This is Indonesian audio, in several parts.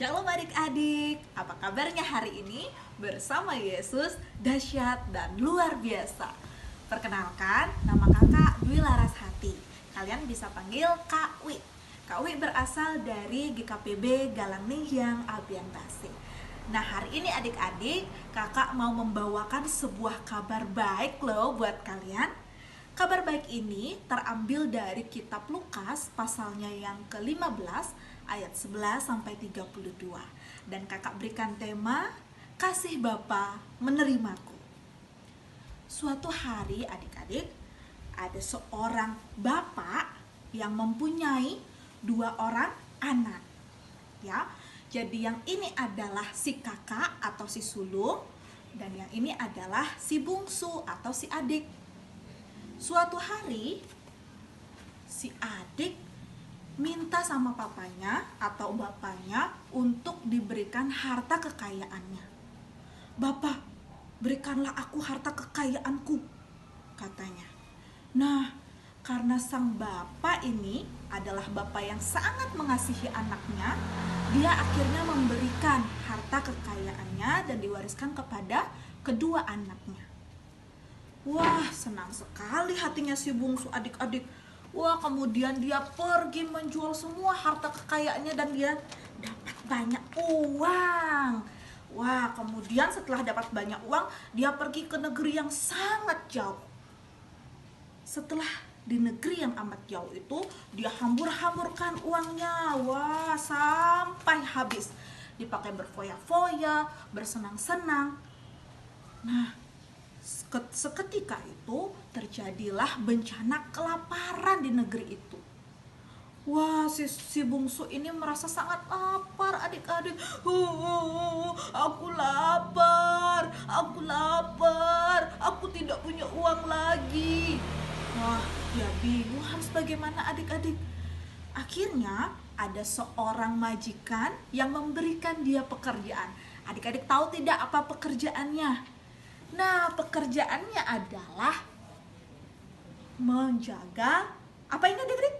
Shalom adik-adik, apa kabarnya hari ini? Bersama Yesus, dahsyat dan luar biasa. Perkenalkan, nama kakak Dwi Larashati. Kalian bisa panggil Kak Wi. Kak Wi berasal dari GKPB Galang Ningyang Albian Tasik. Nah, hari ini adik-adik, kakak mau membawakan sebuah kabar baik loh buat kalian. Kabar baik ini terambil dari kitab Lukas pasalnya yang ke-15 ayat 11 sampai 32. Dan kakak berikan tema Kasih Bapa Menerimaku. Suatu hari adik-adik, ada seorang bapak yang mempunyai 2 orang anak. Ya. Jadi yang ini adalah si kakak atau si sulung dan yang ini adalah si bungsu atau si adik. Suatu hari si adik minta sama papanya atau bapaknya untuk diberikan harta kekayaannya. "Bapak, berikanlah aku harta kekayaanku," katanya. Nah, karena sang bapak ini adalah bapak yang sangat mengasihi anaknya, dia akhirnya memberikan harta kekayaannya dan diwariskan kepada kedua anaknya. Wah, senang sekali hatinya si bungsu adik-adik. Wah, kemudian dia pergi menjual semua harta kekayaannya dan dia dapat banyak uang. Wah, kemudian setelah dapat banyak uang, dia pergi ke negeri yang sangat jauh. Setelah di negeri yang amat jauh itu, dia hambur-hamburkan uangnya. Wah, sampai habis. Dipakai berfoya-foya, bersenang-senang. Nah, seketika itu terjadilah bencana kelaparan di negeri itu. Wah, si bungsu ini merasa sangat lapar adik-adik. Aku lapar, aku tidak punya uang lagi. Wah, dia bingung harus bagaimana adik-adik. Akhirnya ada seorang majikan yang memberikan dia pekerjaan. Adik-adik tahu tidak apa pekerjaannya? Nah, pekerjaannya adalah menjaga apa ini adik-adik?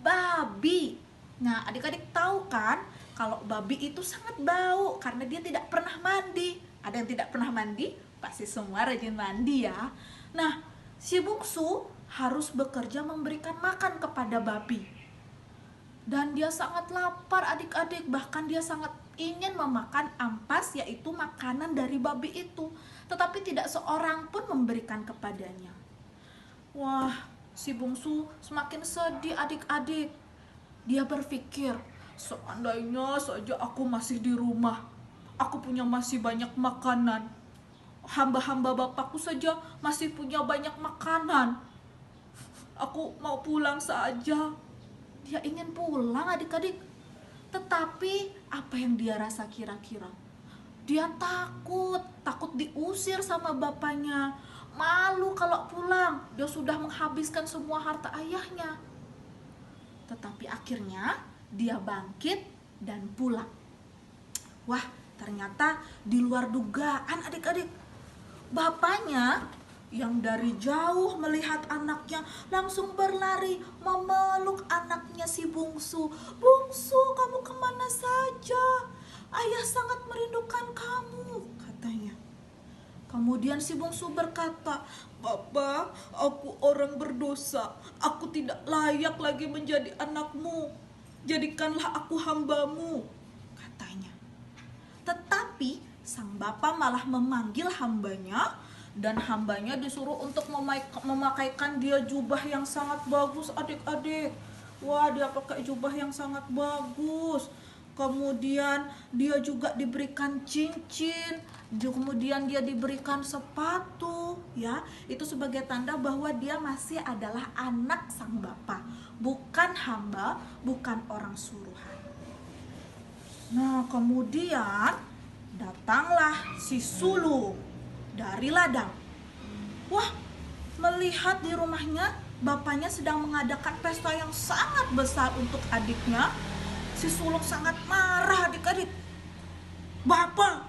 Babi. Nah, adik-adik tahu kan kalau babi itu sangat bau karena dia tidak pernah mandi. Ada yang tidak pernah mandi? Pasti semua rajin mandi ya. Nah, si bungsu harus bekerja memberikan makan kepada babi. Dan dia sangat lapar adik-adik, bahkan dia sangat ingin memakan ampas, yaitu makanan dari babi itu. Tetapi tidak seorang pun memberikan kepadanya. Wah, si bungsu semakin sedih adik-adik. Dia berpikir, seandainya saja aku masih di rumah, aku punya masih banyak makanan. Hamba-hamba bapakku saja masih punya banyak makanan. Aku mau pulang saja. Dia ingin pulang adik-adik. Tetapi apa yang dia rasa kira-kira? Dia takut diusir sama bapaknya. Malu kalau pulang, dia sudah menghabiskan semua harta ayahnya. Tetapi akhirnya dia bangkit dan pulang. Wah, ternyata di luar dugaan adik-adik. Bapaknya yang dari jauh melihat anaknya langsung berlari memeluk anaknya si bungsu. "Bungsu, kamu kemana saja? Ayah sangat merindukan kamu," katanya. Kemudian si bungsu berkata, "Bapak, aku orang berdosa. Aku tidak layak lagi menjadi anakmu. Jadikanlah aku hambamu," katanya. Tetapi sang bapak malah memanggil hambanya, dan hambanya disuruh untuk memakaikan dia jubah yang sangat bagus adik-adik. Wah, dia pakai jubah yang sangat bagus. Kemudian dia juga diberikan cincin, kemudian dia diberikan sepatu, ya. Itu sebagai tanda bahwa dia masih adalah anak sang bapak, bukan hamba, bukan orang suruhan. Nah, kemudian datanglah si sulung dari ladang. Wah, melihat di rumahnya bapaknya sedang mengadakan pesta yang sangat besar untuk adiknya. Si sulung sangat marah adik-adik. "Bapak,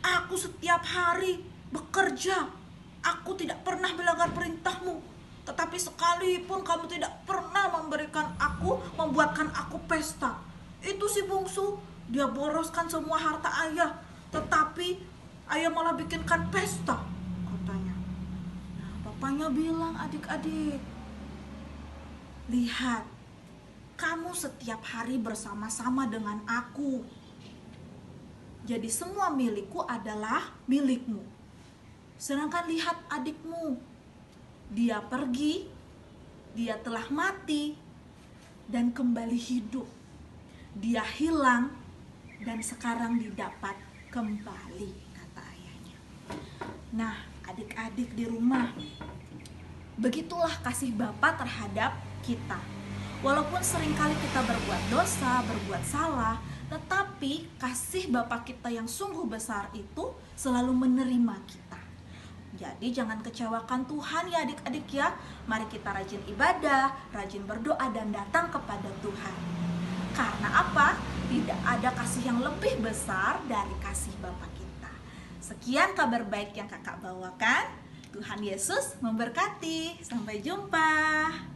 aku setiap hari bekerja. Aku tidak pernah melanggar perintahmu. Tetapi sekalipun kamu tidak pernah membuatkan aku pesta." Itu si bungsu dia boroskan semua harta ayah, tetapi ayah malah bikinkan pesta, katanya. Nah, bapaknya bilang, adik-adik, lihat, kamu setiap hari bersama-sama dengan aku. Jadi semua milikku adalah milikmu. Sedangkan lihat adikmu, dia pergi, dia telah mati dan kembali hidup. Dia hilang dan sekarang didapat kembali, kata ayahnya. Nah, adik-adik di rumah, begitulah kasih Bapa terhadap kita. Walaupun seringkali kita berbuat dosa, berbuat salah, tetapi kasih Bapa kita yang sungguh besar itu selalu menerima kita. Jadi jangan kecewakan Tuhan ya adik-adik ya. Mari kita rajin ibadah, rajin berdoa dan datang kepada Tuhan. Karena apa? Tidak ada kasih yang lebih besar dari kasih Bapa kita. Sekian kabar baik yang kakak bawakan. Tuhan Yesus memberkati. Sampai jumpa.